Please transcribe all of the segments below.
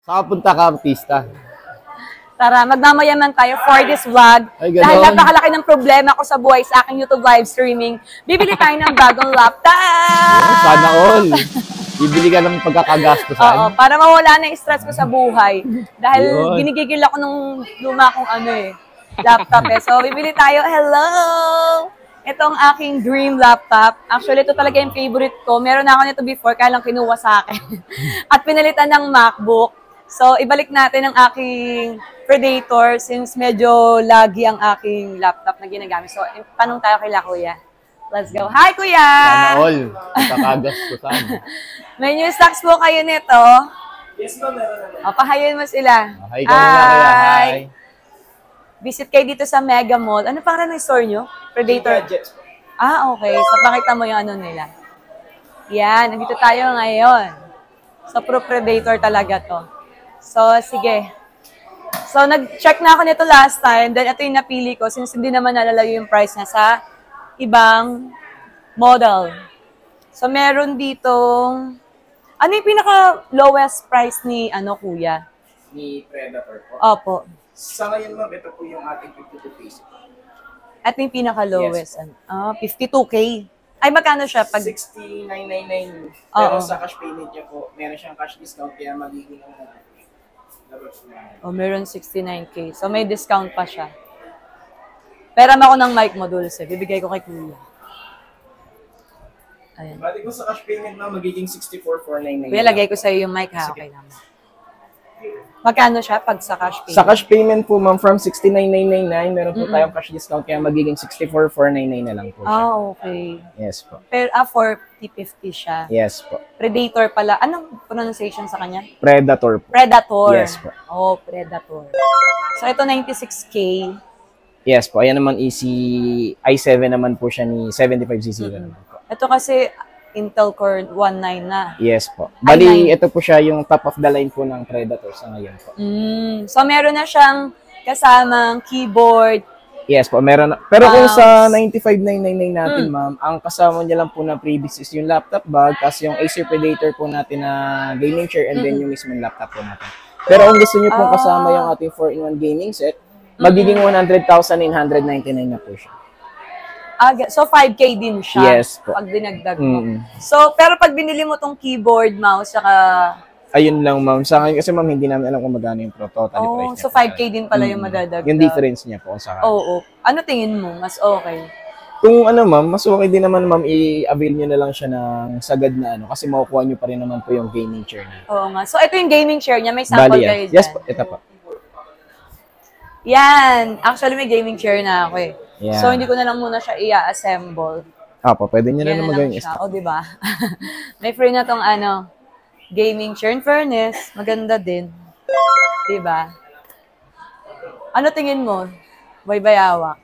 Saan punta ka, artista? Tara, magmamayaman tayo for this vlog. Ay, dahil napakalaki ng problema ko sa buhay sa aking YouTube live streaming. Bibili tayo ng bagong laptop! Sana all. Bibili ka ng pagkakagastusan. Oo, para mawala na yung stress ko sa buhay. Dahil ginigigil ako nung luma kong laptop eh. So, bibili tayo. Hello! Itong aking dream laptop. Actually, ito talaga yung favorite ko. Meron na ako nito before, kaya lang kinuha sa akin. At pinalitan ng MacBook. So, ibalik natin ang aking Predator since medyo laggy ang aking laptop na ginagamit. So, tanong tayo kay Kuya. Let's go. Hi, Kuya! Sana all. Pagkakagastusan. May new stocks po kayo nito. Yes, ma'am. Meron na. Pahayin mo sila. Hi, Kuya. Hi. Visit kayo dito sa Mega Mall. Ano pangalan ng store nyo? Predator? Gadgets po. Okay. So, pakita mo yung ano nila. Yan. Nandito tayo ngayon. So, pro Predator talaga to. So, sige. So, nag-check na ako nito last time. Then, ito yung napili ko since hindi naman nalalayo yung price niya sa ibang model. So, meron ditong... Ano yung pinaka-lowest price ni, Kuya? Ni Predator po. Opo. Sa ngayon, ma'am, ito po yung ating 52 pesos. At yung pinaka-lowest. Yes. 52K. Ay, magkano siya? Pag... 69.99. Pero sa cash payment niya po, meron siyang cash discount kaya magiging meron 69K. So, may discount pa siya. Pera mo ako ng mic mo, Dulce. Bibigay ko kay Kuya. Ayan. Bali ko sa cash payment na magiging 64,499. Kuya, lagay ko sa'yo yung mic, ha? Okay naman. Magkano siya pag sa cash payment? Sa cash payment po, ma'am, from 69,999, meron po tayong cash discount kaya magiging 64,499 na lang po siya. Okay. Yes po. Pero, 40-50 siya. Yes po. Predator pala. Anong pronunciation sa kanya? Predator po. Predator. Yes po. Predator. So, ito 96K. Yes po. Ayan naman i7 naman po siya ni 75cc. Ito kasi Intel Core 19 na. Yes po. Bali, ito po siya yung top of the line po ng Predator sa ngayon po. So, meron na siyang kasamang keyboard. Yes po, meron na. Pero kung sa 95,999 natin, ma'am, ang kasama niya lang po na previous is yung laptop bag, tapos yung Acer Predator po natin na gaming chair, and then yung mismong laptop po natin. Pero kung gusto niyo pong kasama yung ating 4-in-1 gaming set, magiging 100,999 na po siya. So, 5K din siya. Yes po. Pag dinagdag mo. So, pero pag binili mo tong keyboard, mouse, saka... Ayun lang, ma'am. Sa akin kasi, ma'am, hindi namin alam kung magkano yung total price niya. So 5K din pala yung madadagdag. Yung difference niya po sa akin. Oo. Ano tingin mo? Mas okay? Kung ma'am, mas okay din naman, ma'am, i-avail nyo na lang siya ng sagad na kasi makukuha nyo pa rin naman po yung gaming chair niya. Oo nga. So, ito yung gaming chair niya. May sample kayo dyan. Yes po, ito po. Yan. Actually, may gaming chair na ako eh. Yeah. So, hindi ko na lang muna siya i-assemble. Opo, pwede nyo na lang magawin siya. Diba? May free na tong gaming chair. In fairness, maganda din. Diba? Ano tingin mo? Baybayawak.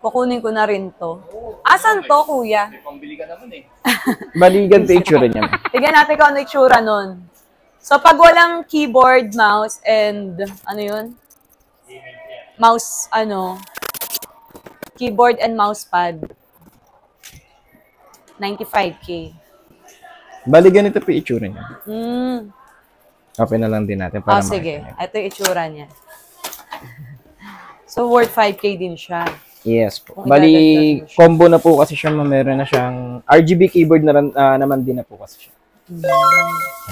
Kukunin ko na rin to. Asan to, Kuya? May pambili ka naman eh. Baligan to itsura niya. Tignan natin kung ano itsura nun. So, pag walang keyboard, mouse, and ano yun? Mouse, keyboard and mouse pad. 95K. Bali, ganito po itsura niya. Open na lang din natin para sige. Ito yung itsura niya. So, worth 5K din siya. Yes po. Bali, combo na po kasi siya. Meron na siyang RGB keyboard na naman din na po kasi siya.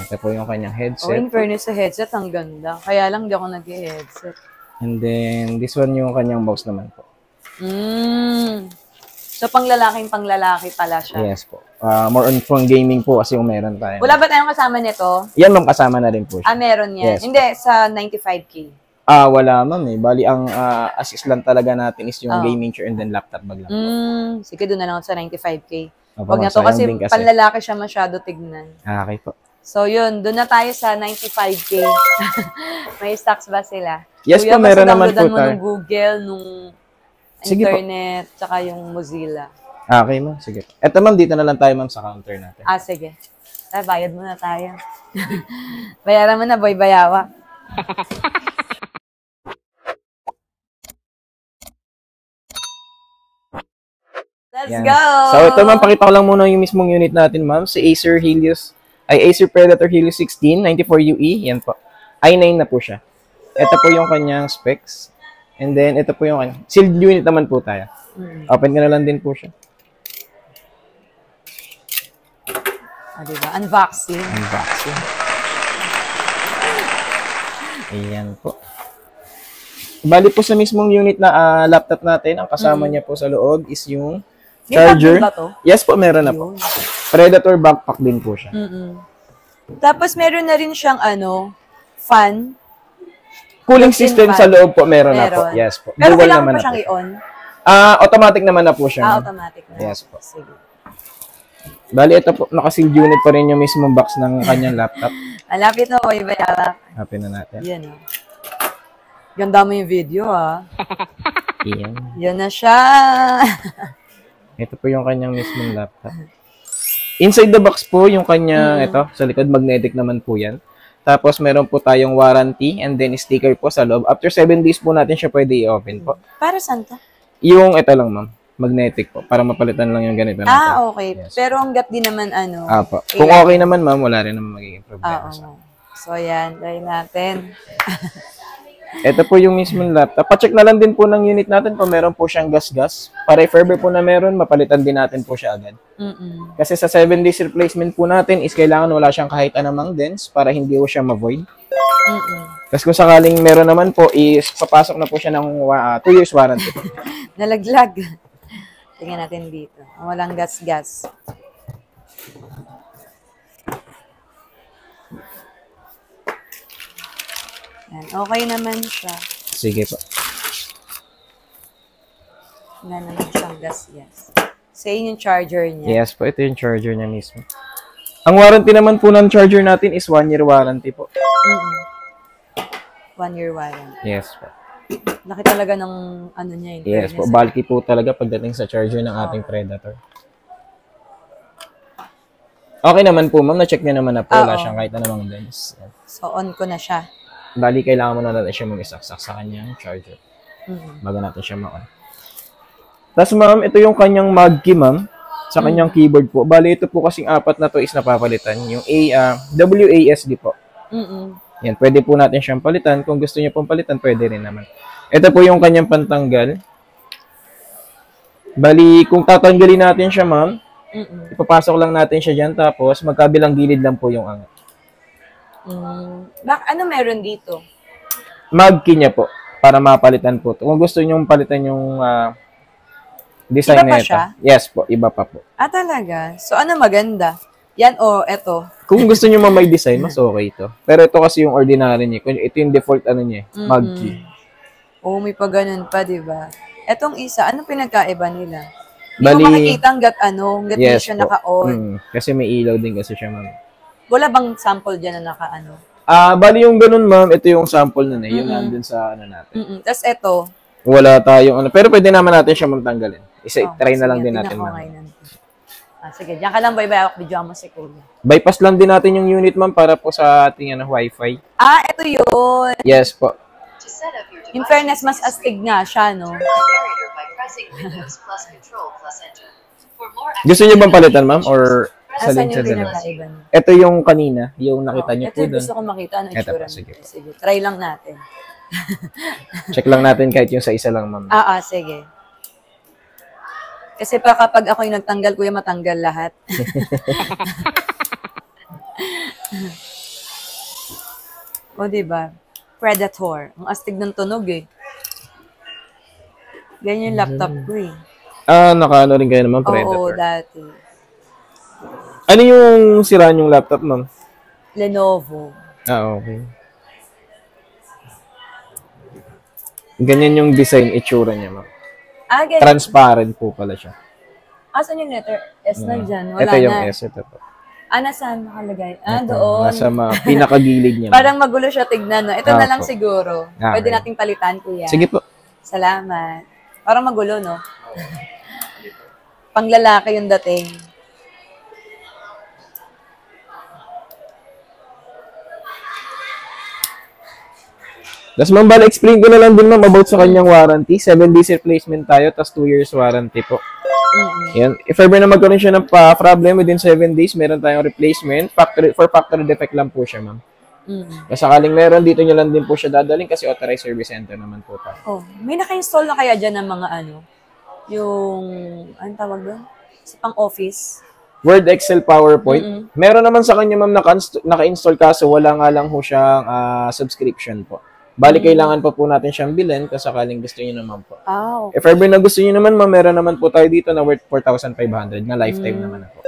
Ito po yung kanyang headset. In fairness sa headset, ang ganda. Kaya lang di ako nag-headset. And then, this one yung kanyang mouse naman po. So, panglalaki pala siya. Yes po. More on phone gaming po kasi yung meron tayo. Wala ba tayong kasama nito? Yan, ma'am, kasama na rin po siya. Meron yan. Yes, hindi, sa 95K. Wala, ma'am eh. Bali, ang assist lang talaga natin is yung gaming chair and then laptop bag lang. Sige, doon na lang sa 95K. Wag na to kasi panlalaki siya masyado tignan. Okay po. So, yun. Doon na tayo sa 95K. May stocks ba sila? Yes po, meron naman po tayo. Mo nung Google, nung internet, tsaka yung Mozilla. Okay, ma'am. Sige. Eto, ma'am, dito na lang tayo, ma'am, sa counter natin. Sige. Bayad muna tayo. Bayaran mo na, boy, bayawa. Let's go! So, ito, ma'am, pakita ko lang muna yung mismong unit natin, ma'am. Si Acer Predator Helios 16, 94UE. Yan po. i9 na po siya. Ito po yung kanyang specs. And then, ito po yung kanyang sealed unit naman po tayo. Open ko na lang din po siya. Diba? Unboxing. Unboxing. Ayan po. Bali po sa mismong unit na laptop natin, ang kasama niya po sa loob is yung charger. May bag ba to? Yes po, meron na po. Predator backpack din po siya. Tapos meron na rin siyang fan. Cooling Built-in system fan. sa loob po, meron na po. Yes po. Pero Dual kailangan naman pa na siyang po. i-on? Automatic naman na po siya. Automatic na. Yes po. Sige. Bali, ito po, naka-sealed unit pa rin yung mismong box ng kanyang laptop. Malapit na ko, iba yata. Happy na natin. Yan Ganda mo yung video, Ayan. Yan na siya. Ito po yung kanyang mismong laptop. Inside the box po, yung kanyang, ito, sa likod, magnetic naman po yan. Tapos, meron po tayong warranty and then sticker po sa loob. After 7 days po natin siya pwede i-open po. Para saan to? Yung, ito lang, ma'am. Magnetic po. Para mapalitan lang yung ganito natin. Okay. Yes. Pero hanggat di naman Apo. Kung okay naman, ma'am, wala rin naman magiging problema. So, yan. Try natin. Ito po yung mismong laptop. Pa-check na lang din po ng unit natin kung meron po siyang gas-gas. Para if ever po na meron, mapalitan din natin po siya agad. Kasi sa 7 days replacement po natin is kailangan wala siyang kahit anumang dents para hindi po siya ma-void. Tapos kung sakaling meron naman po, is papasok na po siya ng 2 years warranty. Nalaglag. Tingnan natin dito. Walang gas-gas. Yan. Okay naman siya. Sige po. Wala naman siyang gas-gas. Sa yung charger niya. Yes po, ito yung charger niya mismo. Ang warranty naman po ng charger natin is 1 year warranty po. 1 year warranty. Yes po. Laki talaga ng niya. Yes po, bulky po talaga pagdating sa charger ng ating Predator. Okay naman po, ma'am. Na-check niya naman na po. Wala siyang kahit anumang dents. So, on ko na siya. Bali, kailangan mo na natin siya mag-isaksak sa kanyang charger. Bago natin siya ma-on. Tapos, ma'am, ito yung kanyang mag key, ma'am. Sa kanyang keyboard po. Bali, ito po kasing apat na to is napapalitan. Yung WASD po. Yan, pwede po natin siyang palitan. Kung gusto niyo pong palitan, pwede rin naman. Ito po yung kanyang pantanggal. Bali, kung tatanggalin natin siya, ma'am, ipapasok lang natin siya dyan. Tapos, magkabilang gilid lang po yung angat. Ano meron dito? Mag key niya po. Para mapalitan po. Kung gusto niyo palitan yung design Iba pa na ito. siya? Yes po, iba pa po. Talaga? So, ano maganda? Yan o eto? Kung gusto niyo may design, mas okay ito. Pero ito kasi yung ordinary niya. Ito yung default niya, mag key. May pa ganun pa, di ba? Etong isa, anong pinagkaiba nila? Hindi Bali, ko makikita hanggat hanggat yes di siya po. naka-on. Kasi may ilaw din kasi siya, ma'am. Wala bang sample dyan na naka-ano? Bali yung ganun, ma'am, ito yung sample na yung nandun sa natin. Tapos eto. Wala tayong pero pwede naman natin siya tanggalin. Try na lang din natin, ma'am. Sige, diyan ka lang, bye-bye. Ako, video mo si Kuya. Bypass lang din natin yung unit, ma'am, para po sa ating Wi-Fi. Ito yun. Yes po. In fairness, mas astig nga siya, no? Gusto niyo bang palitan, ma'am? Or Asan salin yung sa dalawa? pinagkaiba niya? Ito yung kanina, yung nakita niyo Ito po yung doon. gusto ko makita. Ano Ito itsura po, sige. Sige, try lang natin. Check lang natin kahit yung sa isa lang, ma'am. Sige. Kasi pa kapag ako yung nagtanggal, kuya, matanggal lahat. Diba? Predator. Ang astig ng tunog eh. Ganyan yung laptop ko eh. Nakaano rin kayo naman, Predator. Oo, dati. Ano yung siraan yung laptop, ma'am? Lenovo. Okay. Ganyan yung design, itsura niya, ma'am. Ganyan. Transparent po pala siya. Asan yung letter? S na dyan? Wala Ito yung na. S, ito po. Nasaan nakalagay? Doon. Nasa pinakagilid niya. Parang magulo siya tignan, no? Ito na lang po. siguro. Okay. Pwede nating palitan, kuya. Sige po. Salamat. Parang magulo, no? Panglalaki yung dating. Tapos ma'am, bala explain ko na lang din ma'am about sa kanyang warranty. 7 days replacement tayo, tapos 2 years warranty po. Yan. If ever na magkaroon siya ng problem within 7 days, meron tayong replacement. For factory defect lang po siya, ma'am. Kung sakaling meron, dito nyo lang din po siya dadaling kasi authorized service center naman po tayo. Oh, may naka-install na kaya dyan ng mga yung, anong tawag doon? Sa pang-office? Word, Excel, PowerPoint. Meron naman sa kanya, ma'am, naka-install kaso wala nga lang ho siyang subscription po. Bali, kailangan pa po natin siyang bilhin kung sakaling gusto niyo naman po. Okay. If ever na gusto niyo naman, ma'am, meron naman po tayo dito na worth 4,500 na lifetime naman na po.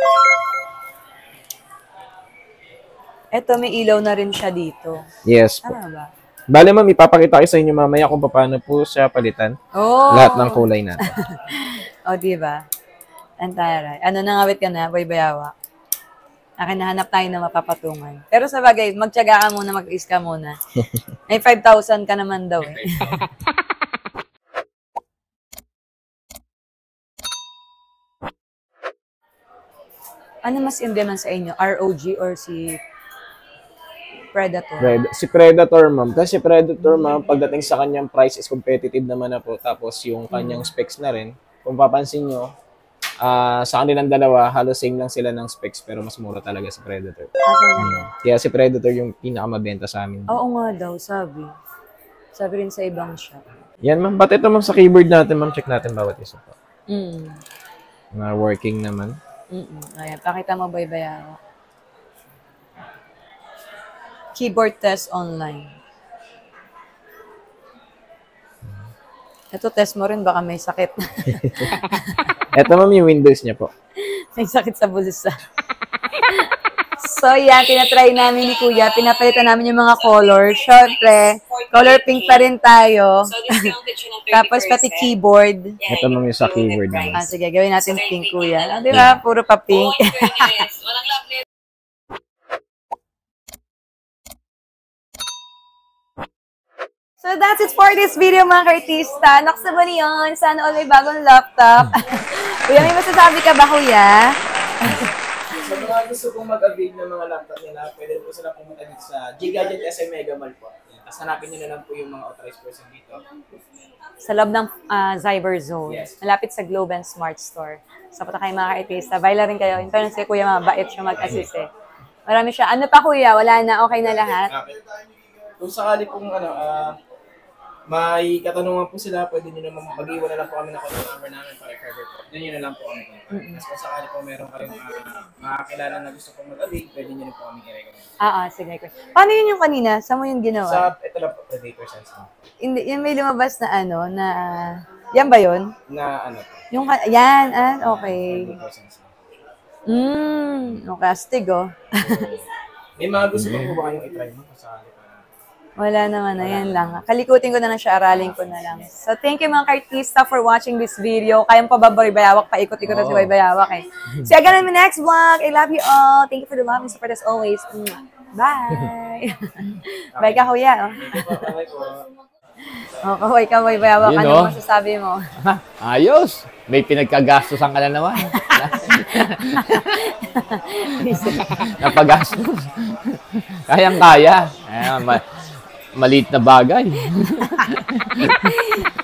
Eto, may ilaw na rin siya dito. Yes po. Tama ba? Bali, ma'am, ipapakita ko sa inyo mamaya kung paano po siya palitan. Oh! Lahat ng kulay natin. O, diba? Antara. Ano, nangawit ka na, Boy Bayawa? Akin nahanap tayo na mapapatungan. Pero sa bagay, magtyaga ka muna, mag-is ka muna. May 5,000 ka naman daw eh. Ano mas in demand sa inyo? ROG or si Predator? Si Predator, ma'am. Kasi Predator, ma'am, pagdating sa kanyang price is competitive naman na po. Tapos yung kanyang specs na rin, kung papansin nyo, sa kanilang dalawa, halos same lang sila ng specs pero mas mura talaga si Predator. Kaya si Predator yung pinakamabenta sa amin. Oo nga daw, sabi. Sabi rin sa ibang shop. Yan, ma'am. Ba't ito, ma'am, sa keyboard natin, ma'am, check natin bawat isa po. Mm. Na working naman. Ayan, pakita mo, Boy Bayawa. Keyboard test online. Ito, test mo rin, baka may sakit. Ito, ma'am, yung Windows niya po. May sakit sa bulsa. So, yan, tinatry namin ni Kuya. Pinapalitan namin yung mga color. Siyempre, color pink pa rin tayo. Tapos, pati keyboard. Ito, ma'am, yung sa keyboard naman. Sige, gawin natin pink, Kuya. Di ba? Puro pa pink. So, that's it for this video, mga ka-artista. Naksaba niyon. Sana all may bagong laptop. Kuya, may masasabi ka ba, Kuya? Sa mga gusto pong mag-avail ng mga laptop nila, pwede po sila pumunta dito sa G-Gadget SM Mega Mall po. Tapos hanapin nyo na lang po yung mga authorized person dito. Sa loob ng Cyberzone. Yes. Malapit sa Globe and Smart Store. Sa punta kayo, mga ka-artista. Baila rin kayo. In fairness kay Kuya, mabait siya mag-assist eh. Marami siya. Ano pa, Kuya? Wala na? Okay na lahat? Kung sakali pong may katanungan po sila, pwede nyo naman mag-iwan na lang po kami ng contact number namin para i-cover po. Doon nyo na lang po kami. Tapos kung sakali po meron kayong makakilala na gusto pong mag-avail, pwede nyo na po kami i-recommend. Sige. Paano yun yung kanina? Saan mo yung ginawa? Ito lang po, Predator Sense. Hindi, yung may lumabas na yan ba yun? Na po? Yung, yan, okay. Predator Sense. Okay, astig oh. May mga gusto po ba kayong i-try mo? Kung sakali pa na. Wala naman na, yan lang. Kalikutin ko na lang siya, aralin ko na lang. So, thank you mga ka-artista for watching this video. Kayang pa ba, Boy Bayawak? Paikot-ikot na si Boy Bayawak eh. See you again in the next vlog. I love you all. Thank you for the love and support as always. Bye! Bye ka, Kuya. Okay po. Kaway ka, Boy Bayawak. Yun, Ano masasabi mo? Ayos! May pinagkagastusan ka na naman. Napagastos. Kayang-kaya. Maliit na bagay.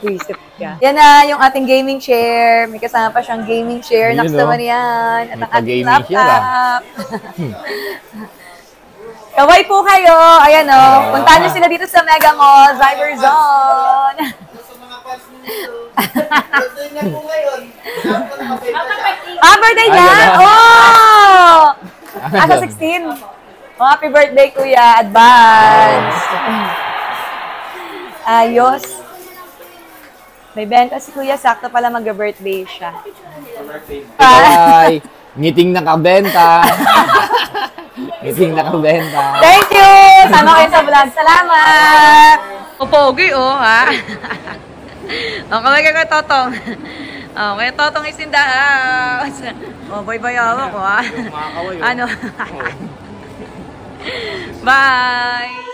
Isip ka. Yan na yung ating gaming chair. May kasama pa siyang gaming chair. Yun, Next naman yan. At May ang ating pa-gaming chair, laptop. Kaway po kayo. Ayan o. Puntahan niyo sila dito sa Mega Mall, Cyberzone. Birthday niya? Oh! Sa 16. Happy birthday, Kuya. Advance. Ayos. May benta si Kuya. Sakto pala mag-birthday siya. Bye! Ngiting nakabenta. Ngiting nakabenta. Thank you! Sama kayo sa vlog. Salamat! Pogi, ha? Kamay ka kay Totong. Kaya Totong is in the house. Boy Bayawa ko, ha? Ano? Bye!